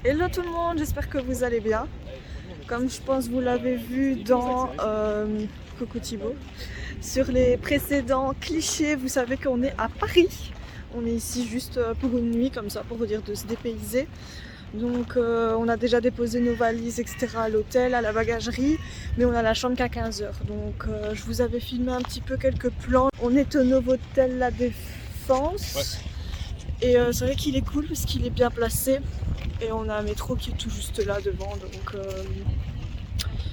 Hello tout le monde, j'espère que vous allez bien. Comme je pense vous l'avez vu dans coucou Thibaut, sur les précédents clichés, vous savez qu'on est à Paris. On est ici juste pour une nuit comme ça, pour vous dire de se dépayser. Donc on a déjà déposé nos valises etc. à l'hôtel, à la bagagerie, mais on a la chambre qu'à 15h. Donc je vous avais filmé un petit peu quelques plans. On est au Novotel La Défense. Ouais. Et c'est vrai qu'il est cool parce qu'il est bien placé. Et on a un métro qui est tout juste là devant, donc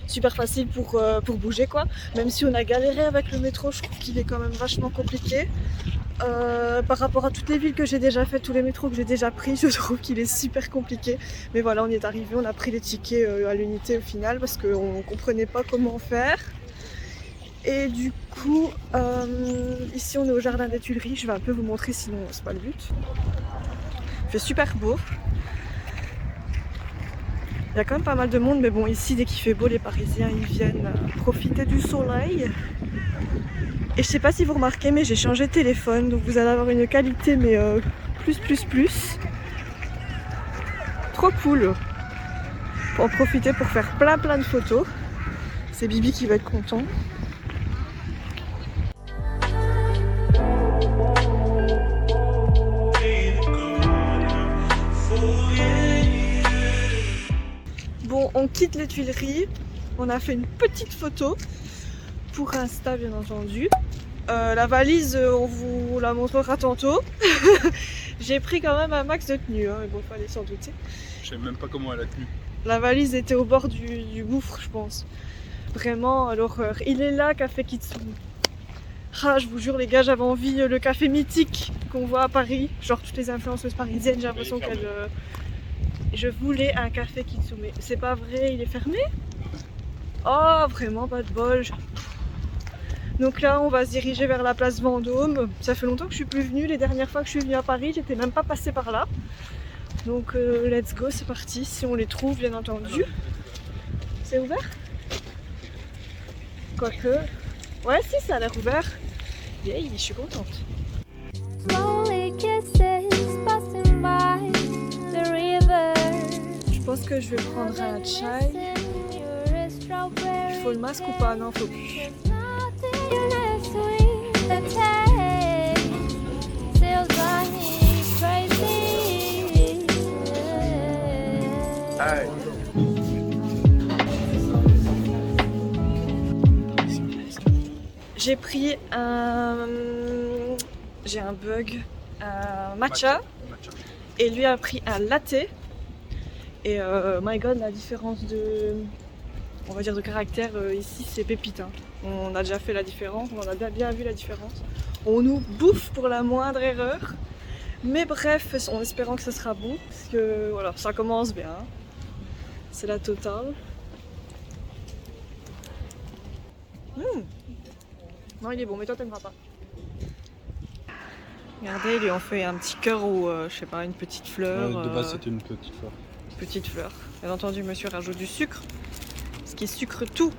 super facile pour bouger quoi. Même si on a galéré avec le métro, je trouve qu'il est quand même vachement compliqué. Par rapport à toutes les villes que j'ai déjà fait, tous les métros que j'ai déjà pris, je trouve qu'il est super compliqué. Mais voilà, on y est arrivé, on a pris les tickets à l'unité au final parce qu'on ne comprenait pas comment faire. Et du coup, ici on est au jardin des Tuileries, je vais un peu vous montrer sinon c'est pas le but. Il fait super beau. Il y a quand même pas mal de monde, mais bon, ici, dès qu'il fait beau, les Parisiens, ils viennent profiter du soleil. Et je sais pas si vous remarquez, mais j'ai changé de téléphone, donc vous allez avoir une qualité, mais plus. Trop cool. Pour en profiter pour faire plein de photos. C'est Bibi qui va être content. Bon, on quitte les Tuileries, on a fait une petite photo pour Insta bien entendu. La valise, on vous la montrera tantôt. J'ai pris quand même un max de tenue, hein, mais bon, fallait s'en douter. Je sais même pas comment elle a tenu. La valise était au bord du gouffre, je pense. Vraiment, l'horreur. Il est là, Café Kitsune. Ah, je vous jure les gars, j'avais envie le café mythique qu'on voit à Paris. Genre toutes les influenceuses parisiennes, j'ai l'impression qu'elles... Je voulais un café Kitsune. C'est pas vrai, il est fermé? Oh, vraiment pas de bol. Donc là, on va se diriger vers la place Vendôme. Ça fait longtemps que je suis plus venue. Les dernières fois que je suis venue à Paris, j'étais même pas passée par là. Donc let's go, c'est parti. Si on les trouve, bien entendu. C'est ouvert? Quoique... Ouais, si, ça a l'air ouvert. Yeah, je suis contente. Je pense que je vais prendre un chai. Il faut le masque ou pas? Non, faut plus. J'ai pris un... J'ai un bug, un matcha. Et lui a pris un latte. Et my god, la différence de, on va dire de caractère ici, c'est pépite. Hein. On a déjà fait la différence, on a bien vu la différence. On nous bouffe pour la moindre erreur. Mais bref, en espérant que ça sera bon, parce que voilà, ça commence bien. C'est la totale. Non, il est bon, mais toi t'aimeras pas. Regardez, ils lui ont fait un petit cœur ou je sais pas, une petite fleur. De base, c'était une petite fleur. Petite fleur. Bien entendu, monsieur rajoute du sucre. Ce qui sucre tout.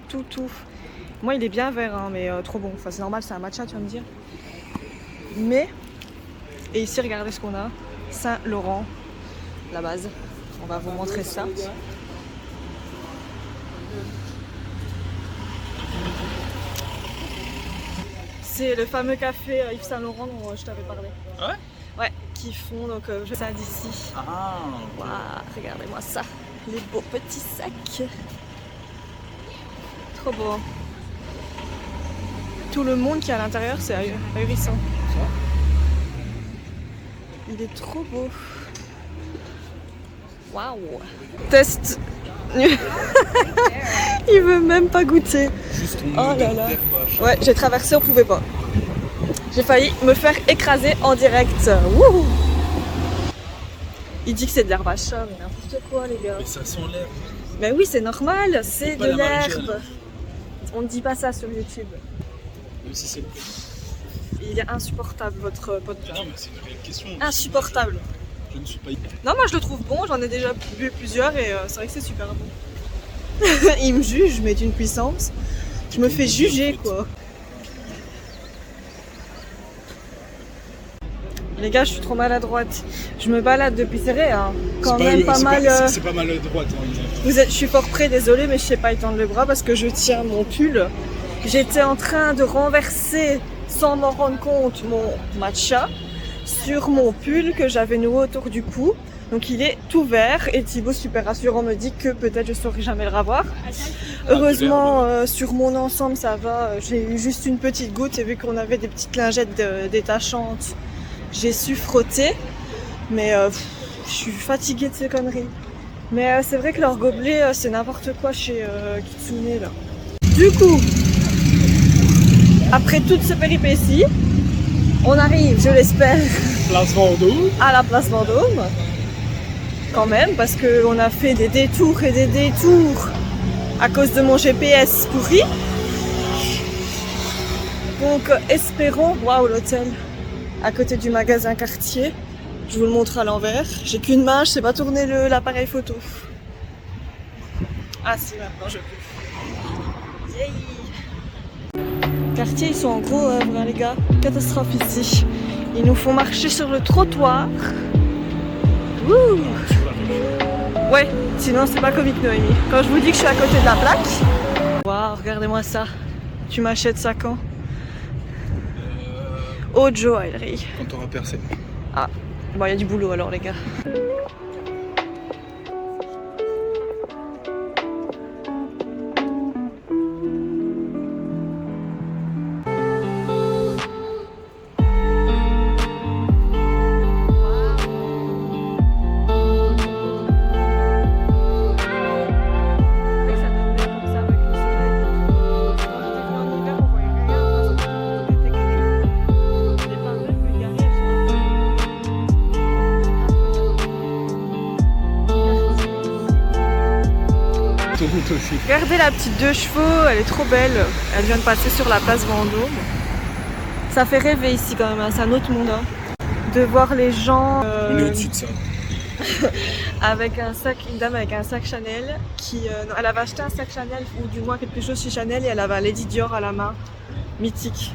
Tout. Moi, il est bien vert, hein, mais trop bon. Enfin, c'est normal, c'est un matcha, tu vas me dire. Mais, et ici, regardez ce qu'on a. Saint-Laurent, la base. On va vous montrer ça. C'est le fameux café Yves Saint Laurent dont je t'avais parlé. Ah ouais? Ouais, qui font donc ça d'ici. Ah. Waouh, regardez-moi ça, les beaux petits sacs. Trop beau. Tout le monde qui est à l'intérieur, c'est ahurissant. Il est trop beau. Waouh. Test. Il veut même pas goûter. Juste oh là là. Ouais, j'ai traversé, on pouvait pas. J'ai failli me faire écraser en direct. Wouhou. Il dit que c'est de l'herbe à chat, mais n'importe quoi les gars. Mais ça sent l'herbe. Mais oui, c'est normal, c'est pas de la maréchale. l'herbe. On ne dit pas ça sur YouTube. Même si c'est. Il est insupportable votre podcast. Non, mais c'est une réelle question. Insupportable. Je ne suis pas. Non, moi je le trouve bon, j'en ai déjà bu plusieurs et c'est vrai que c'est super bon. Il me juge, mais d'une puissance. Je me fais juger quoi. Les gars, je suis trop maladroite. Je me balade depuis serré, hein. Quand même pas mal. C'est pas mal à droite. Hein, je suis fort près, désolée, mais je sais pas étendre le bras parce que je tiens mon pull. J'étais en train de renverser, sans m'en rendre compte, mon matcha sur mon pull que j'avais noué autour du cou. Donc il est tout vert et Thibaut, super rassurant, me dit que peut-être je saurai jamais le revoir. Heureusement, sur mon ensemble, ça va. J'ai eu juste une petite goutte et vu qu'on avait des petites lingettes détachantes, j'ai su frotter. Mais je suis fatiguée de ces conneries. Mais c'est vrai que leur gobelet, c'est n'importe quoi chez Kitsune là. Du coup, après toutes ces péripéties, on arrive, je l'espère, Place Vendôme. à la place Vendôme. Quand même, parce qu'on a fait des détours et des détours à cause de mon GPS pourri. Donc espérons, waouh l'hôtel, à côté du magasin Cartier. Je vous le montre à l'envers. J'ai qu'une main, je sais pas tourner l'appareil photo. Ah si, maintenant je peux. Yay. Cartier, ils sont en gros œuvre, hein, les gars. Catastrophe ici. Ils nous font marcher sur le trottoir. Wouh. Ouais, sinon c'est pas comique Noémie. Quand je vous dis que je suis à côté de la plaque. Waouh, regardez-moi ça. Tu m'achètes ça quand? Au joaillerie. Quand t'auras percé. Ah, bon, il y a du boulot alors les gars. Aussi. Regardez la petite 2 chevaux, elle est trop belle. Elle vient de passer sur la place Vendôme. Ça fait rêver ici quand même, hein. C'est un autre monde. Hein. De voir les gens On est au-dessus de ça. avec un sac, une dame avec un sac Chanel qui, non, elle avait acheté un sac Chanel ou du moins quelque chose chez Chanel et elle avait un Lady Dior à la main. Mythique.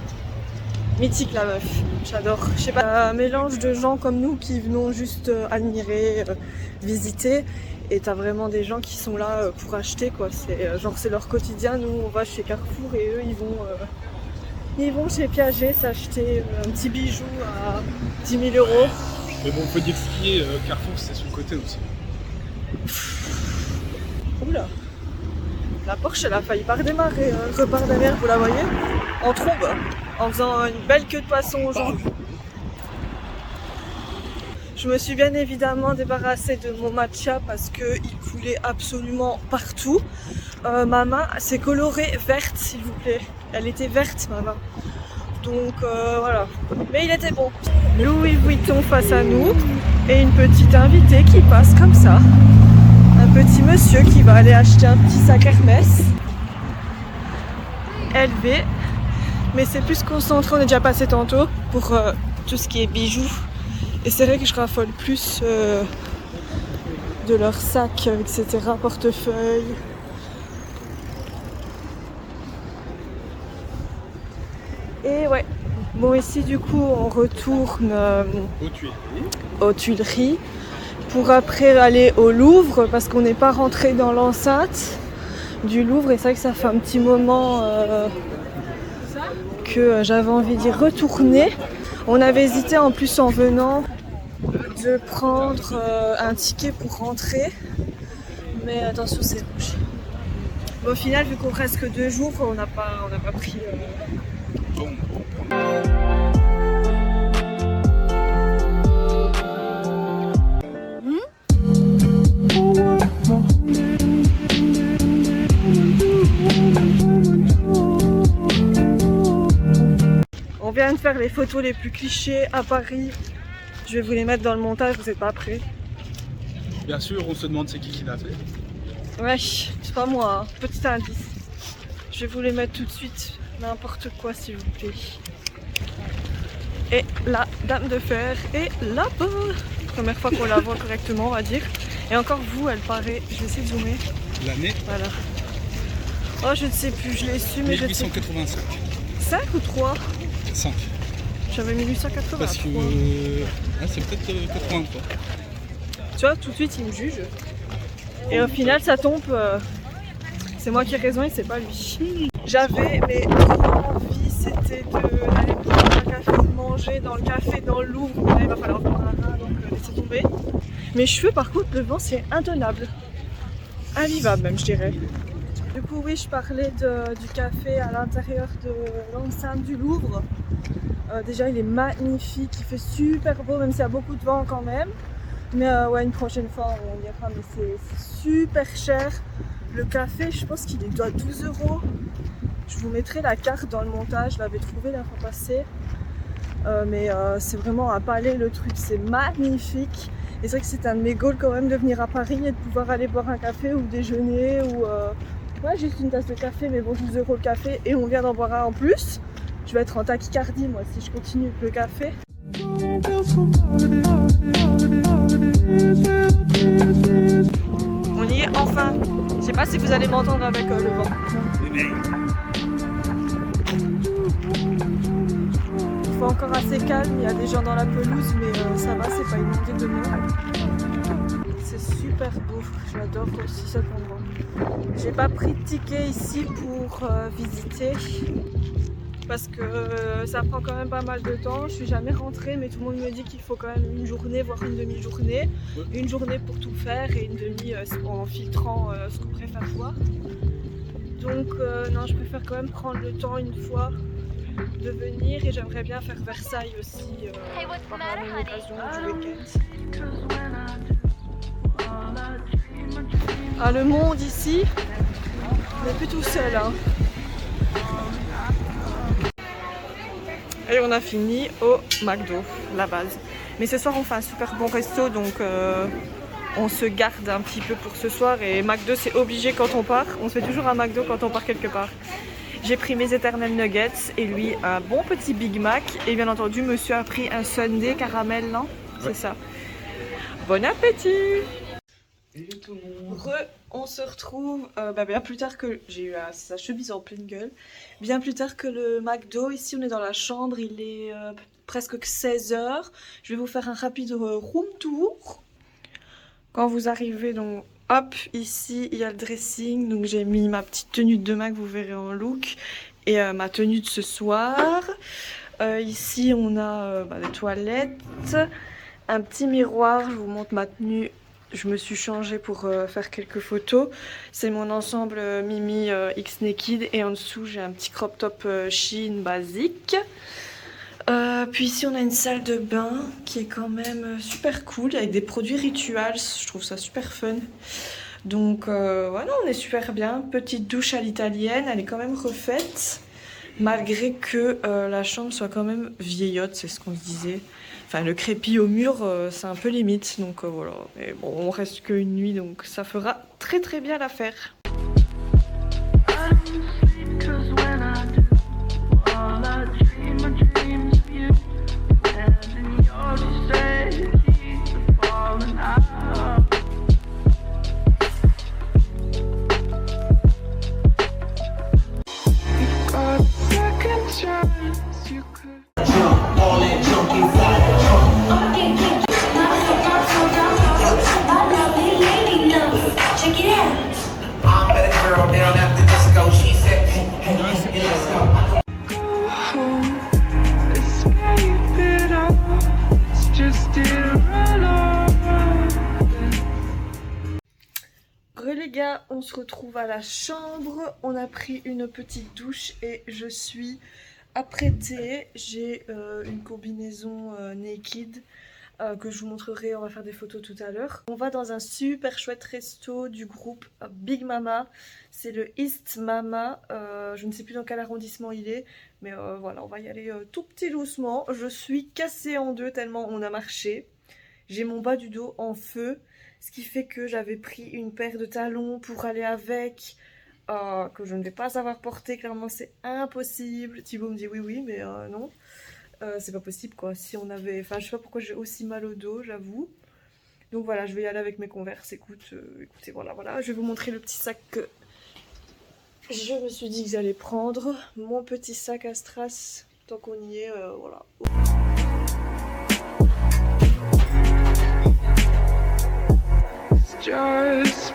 Mythique la meuf, j'adore. Je sais pas, un mélange de gens comme nous qui venons juste admirer, visiter. Et t'as vraiment des gens qui sont là pour acheter quoi. C'est genre c'est leur quotidien. Nous on va chez Carrefour et eux ils vont chez Piaget s'acheter un petit bijou à 10 000 €. Mais bon, on peut dire ce qui est Carrefour, c'est son côté aussi. Oula, la Porsche elle a failli pas redémarrer. Elle repart derrière, vous la voyez, en trombe, en faisant une belle queue de poisson aux gens. Je me suis bien évidemment débarrassée de mon matcha parce qu'il coulait absolument partout. Ma main s'est colorée verte s'il vous plaît. Elle était verte ma main. Donc voilà. Mais il était bon. Louis Vuitton face à nous et une petite invitée qui passe comme ça. Un petit monsieur qui va aller acheter un petit sac Hermès. LV. Mais c'est plus concentré, on est déjà passé tantôt pour tout ce qui est bijoux. Et c'est vrai que je raffole plus de leurs sacs, etc., portefeuille. Et ouais, bon ici du coup on retourne aux Tuileries pour après aller au Louvre parce qu'on n'est pas rentré dans l'enceinte du Louvre et c'est vrai que ça fait un petit moment que j'avais envie d'y retourner. On avait hésité en plus en venant de prendre un ticket pour rentrer, mais attention c'est rouge. Bon, au final vu qu'on reste que 2 jours, on n'a pas pris... bien de faire les photos les plus clichés à Paris. Je vais vous les mettre dans le montage, vous n'êtes pas prêts? Bien sûr, on se demande c'est qui l'a fait. Ouais, c'est pas moi, hein. Petit indice. Je vais vous les mettre tout de suite, n'importe quoi s'il vous plaît. Et la dame de fer est là-bas. Première fois qu'on la voit correctement, on va dire. Et encore vous, elle paraît. Je vais essayer de zoomer. L'année Voilà. Oh, je ne sais plus, je l'ai su, mais je ne sais plus. 1885. 5 ou 3? 5. J'avais 1883. Parce que. c'est peut-être 83. Tu vois, tout de suite, il me juge. Et au final, ça tombe. C'est moi qui ai raison et c'est pas lui. J'avais, mais envie, c'était d'aller prendre un café, de manger dans le café, dans le Louvre. Là, il va falloir prendre un rein, donc laissez tomber. Mes cheveux, par contre, le vent, c'est intenable. Invivable, même, je dirais. Du coup, oui, je parlais du café à l'intérieur de l'enceinte du Louvre. Déjà, il est magnifique, il fait super beau, même s'il y a beaucoup de vent quand même. Mais ouais, une prochaine fois, on ira, mais c'est super cher. Le café, je pense qu'il doit 12 €. Je vous mettrai la carte dans le montage, je l'avais trouvé la fois passée. Mais c'est vraiment un palais le truc, c'est magnifique. Et c'est vrai que c'est un de mes goals quand même de venir à Paris et de pouvoir aller boire un café ou déjeuner ou ouais, juste une tasse de café, mais bon, 12 € le café et on vient d'en boire un en plus. Je vais être en tachycardie moi si je continue avec le café. On y est enfin. Je sais pas si vous allez m'entendre avec le vent. Il fait encore assez calme, il y a des gens dans la pelouse, mais ça va, c'est pas inondé de monde. C'est super beau, j'adore aussi cet endroit. J'ai pas pris de ticket ici pour visiter. Parce que ça prend quand même pas mal de temps, je suis jamais rentrée mais tout le monde me dit qu'il faut quand même une journée voire une demi-journée. Une journée pour tout faire et une demi en filtrant ce qu'on préfère voir. Donc non, je préfère quand même prendre le temps une fois de venir et j'aimerais bien faire Versailles aussi par la même occasion du week-end. Ah, le monde ici, on n'est plus tout seul hein. Et on a fini au McDo, la base. Mais ce soir on fait un super bon resto donc on se garde un petit peu pour ce soir. Et McDo c'est obligé quand on part, on se fait toujours un McDo quand on part quelque part. J'ai pris mes éternels nuggets et lui un bon petit Big Mac. Et bien entendu monsieur a pris un sundae caramel, non? C'est ça. Bon appétit! On se retrouve bien plus tard que... J'ai eu sa chemise en pleine gueule. Bien plus tard que le McDo. Ici on est dans la chambre, il est presque 16 h. Je vais vous faire un rapide room tour. Quand vous arrivez, donc hop, ici il y a le dressing. Donc j'ai mis ma petite tenue de demain que vous verrez en look. Et ma tenue de ce soir. Ici on a les toilettes. Un petit miroir, je vous montre ma tenue. Je me suis changée pour faire quelques photos. C'est mon ensemble Mimi X Naked et en dessous j'ai un petit crop top Shein basique. Puis ici on a une salle de bain qui est quand même super cool avec des produits Rituals. Je trouve ça super fun. Donc voilà, on est super bien. Petite douche à l'italienne, elle est quand même refaite. Malgré que la chambre soit quand même vieillotte, c'est ce qu'on se disait. Enfin, le crépi au mur, c'est un peu limite, donc voilà. Mais bon, on reste qu'une nuit, donc ça fera très très bien l'affaire. Les gars, on se retrouve à la chambre, on a pris une petite douche et je suis apprêtée. J'ai une combinaison naked que je vous montrerai, on va faire des photos tout à l'heure. On va dans un super chouette resto du groupe Big Mama, c'est le East Mama, je ne sais plus dans quel arrondissement il est, mais voilà, on va y aller tout petit doucement. Je suis cassée en deux tellement on a marché, j'ai mon bas du dos en feu, ce qui fait que j'avais pris une paire de talons pour aller avec, que je ne vais pas savoir porter, clairement c'est impossible. Thibaut me dit oui mais non. C'est pas possible quoi, si on avait... Enfin je sais pas pourquoi j'ai aussi mal au dos, j'avoue. Donc voilà, je vais y aller avec mes Converse. Écoutez, voilà. Je vais vous montrer le petit sac que je me suis dit que j'allais prendre. Mon petit sac à strass, tant qu'on y est, voilà. Just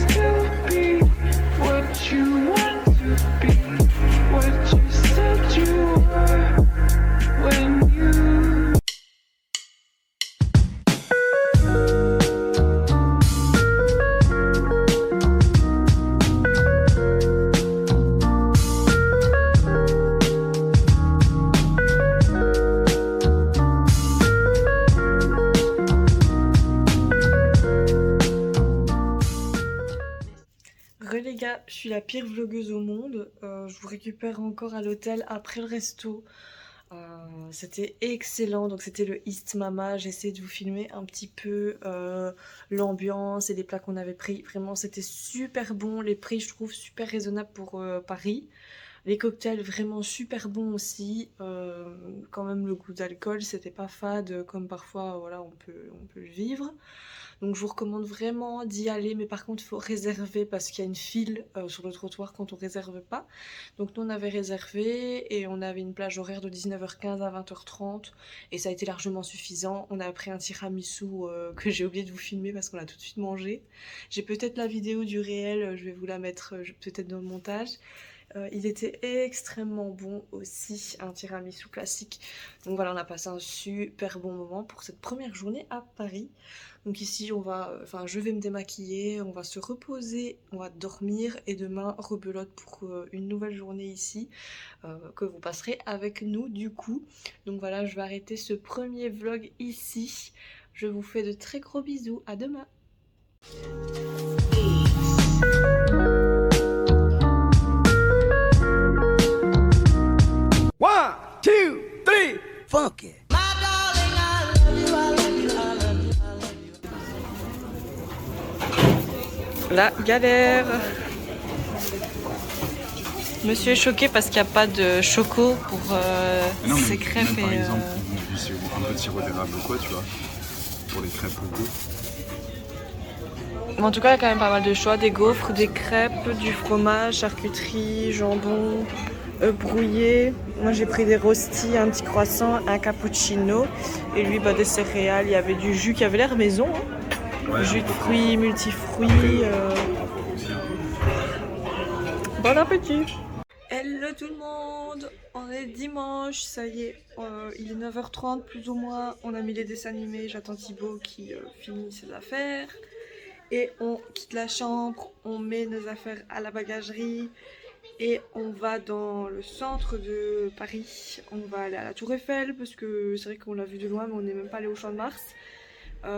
still be what you want to be, what you said you were when you. Les gars, je suis la pire vlogueuse au monde, je vous récupère encore à l'hôtel après le resto, c'était excellent, donc c'était le East Mama, j'essaie de vous filmer un petit peu l'ambiance et les plats qu'on avait pris, vraiment c'était super bon, les prix je trouve super raisonnables pour Paris, les cocktails vraiment super bons aussi, quand même le goût d'alcool c'était pas fade comme parfois voilà, on peut le vivre. Donc je vous recommande vraiment d'y aller, mais par contre il faut réserver parce qu'il y a une file sur le trottoir quand on réserve pas. Donc nous on avait réservé et on avait une plage horaire de 19h15 à 20h30 et ça a été largement suffisant. On a pris un tiramisu que j'ai oublié de vous filmer parce qu'on l'a tout de suite mangé. J'ai peut-être la vidéo du réel, je vais vous la mettre peut-être dans le montage. Il était extrêmement bon aussi, un tiramisu classique. Donc voilà, on a passé un super bon moment pour cette première journée à Paris. Donc ici, je vais me démaquiller, on va se reposer, on va dormir et demain, rebelote pour une nouvelle journée ici que vous passerez avec nous du coup. Donc voilà, je vais arrêter ce premier vlog ici. Je vous fais de très gros bisous, à demain. One, two, three, funk it. La galère. Monsieur est choqué parce qu'il n'y a pas de choco pour ses crêpes. Même, par exemple, un peu de sirop d'érable ou quoi, tu vois, pour les crêpes ou gaufres. En tout cas, il y a quand même pas mal de choix, des gaufres, des crêpes, du fromage, charcuterie, jambon, brouillé. Moi j'ai pris des rostis, un petit croissant, un cappuccino et lui des céréales. Il y avait du jus qui avait l'air maison, hein. Ouais, jus de fruits, multifruits. Bon appétit. Hello tout le monde, on est dimanche, ça y est, il est 9h30 plus ou moins. On a mis les dessins animés, j'attends Thibaut qui finit ses affaires. Et on quitte la chambre, on met nos affaires à la bagagerie et on va dans le centre de Paris. On va aller à la Tour Eiffel parce que c'est vrai qu'on l'a vu de loin mais on n'est même pas allé au Champ de Mars.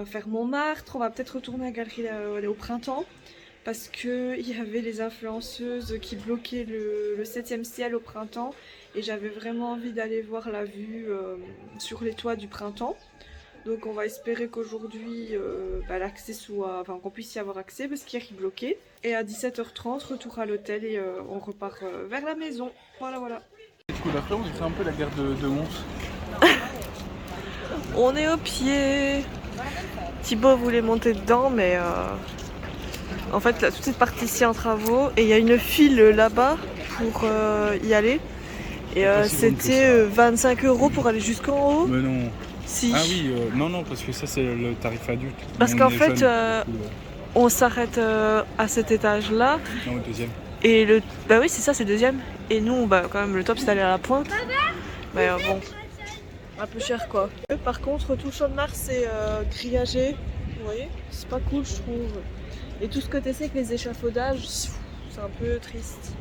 Faire Montmartre, on va peut-être retourner à la galerie aller au printemps parce qu'il y avait les influenceuses qui bloquaient le 7e ciel au printemps et j'avais vraiment envie d'aller voir la vue sur les toits du printemps. Donc on va espérer qu'aujourd'hui l'accès soit, enfin qu'on puisse y avoir accès parce qu'hier il bloquait. Et à 17h30 retour à l'hôtel et on repart vers la maison. Voilà. Du coup d'après on dirait un peu la gare de Mons. On est au pied. Thibaut voulait monter dedans mais en fait là, toute cette partie-ci en travaux et il y a une file là-bas pour y aller. Et c'était 25 € pour aller jusqu'en haut. Mais non. Si. Ah oui, non, parce que ça c'est le tarif adulte. Parce qu'en fait, on s'arrête à cet étage-là. Non, au deuxième. Et bah oui, c'est ça, c'est le deuxième. Et nous, quand même, le top c'est d'aller à la pointe. Mais bon, un peu cher quoi. Par contre, tout le Champ de Mars c'est grillagé. Vous voyez, c'est pas cool, je trouve. Et tout ce côté sec, les échafaudages, c'est un peu triste.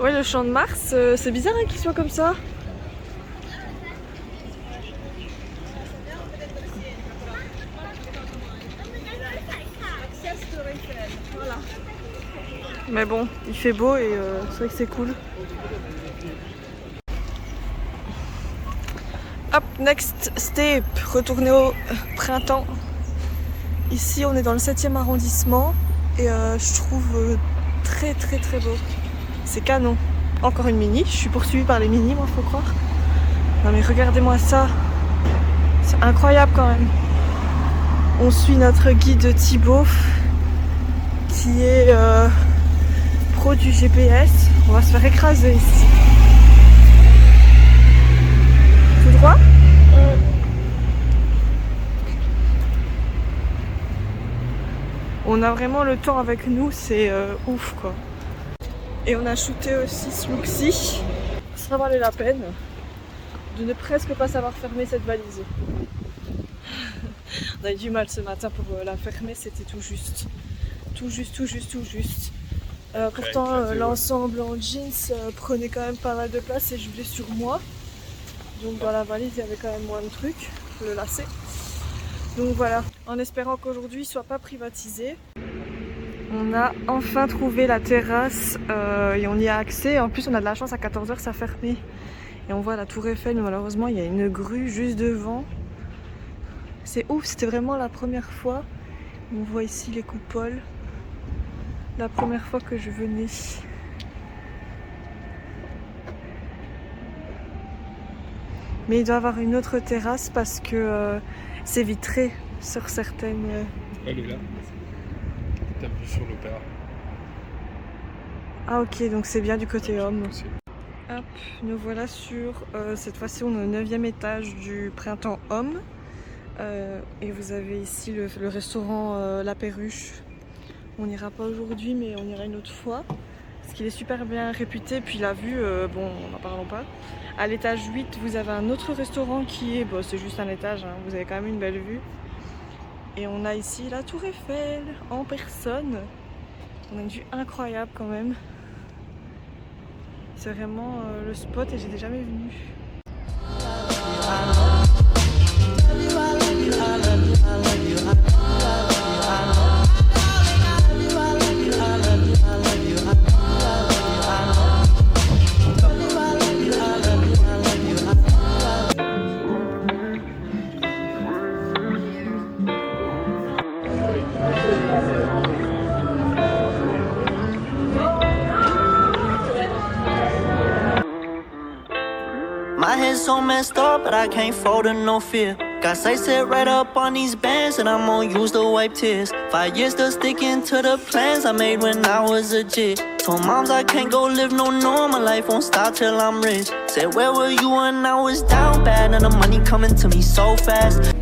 Ouais, le champ de Mars, c'est bizarre hein, qu'il soit comme ça. Mais bon, il fait beau et c'est vrai que c'est cool. Hop, next step, retourner au printemps. Ici, on est dans le 7e arrondissement et je trouve très beau. C'est canon. Encore une mini, je suis poursuivie par les minis, moi, faut croire. Non mais regardez-moi ça. C'est incroyable quand même. On suit notre guide Thibaut qui est pro du GPS. On va se faire écraser ici. Tout droit ? On a vraiment le temps avec nous, c'est ouf quoi. Et on a shooté aussi ce look-ci. Ça valait la peine de ne presque pas savoir fermer cette valise. On a eu du mal ce matin pour la fermer, c'était tout juste. Tout juste. Pourtant l'ensemble en jeans prenait quand même pas mal de place et je voulais sur moi. Donc dans la valise il y avait quand même moins de trucs, le lacet. Donc voilà, en espérant qu'aujourd'hui il soit pas privatisé. On a enfin trouvé la terrasse et on y a accès. En plus on a de la chance, à 14h ça fermé. Et on voit la tour Eiffel, mais malheureusement il y a une grue juste devant. C'est ouf, c'était vraiment la première fois. On voit ici les coupoles. La première fois que je venais. Mais il doit y avoir une autre terrasse parce que c'est vitré sur certaines... Elle est là. T'as vu sur l'opéra. Ah ok, donc c'est bien du côté homme. Hop, nous voilà sur, cette fois-ci on est au 9e étage du Printemps Homme. Et vous avez ici le restaurant La Perruche. On n'ira pas aujourd'hui mais on ira une autre fois. Parce qu'il est super bien réputé, puis la vue, bon, n'en parlons pas. À l'étage 8, vous avez un autre restaurant qui est, bon, c'est juste un étage, hein, vous avez quand même une belle vue. Et on a ici la tour Eiffel en personne. On a une vue incroyable quand même. C'est vraiment le spot et j'étais jamais venue. My head's so messed up, but I can't fold to no fear. Got sights set right up on these bands, and I'm gonna use to wipe tears. 5 years still sticking to the plans I made when I was a jit. Told moms I can't go live no normal life, won't stop till I'm rich. Said where were you when I was down bad, and the money coming to me so fast.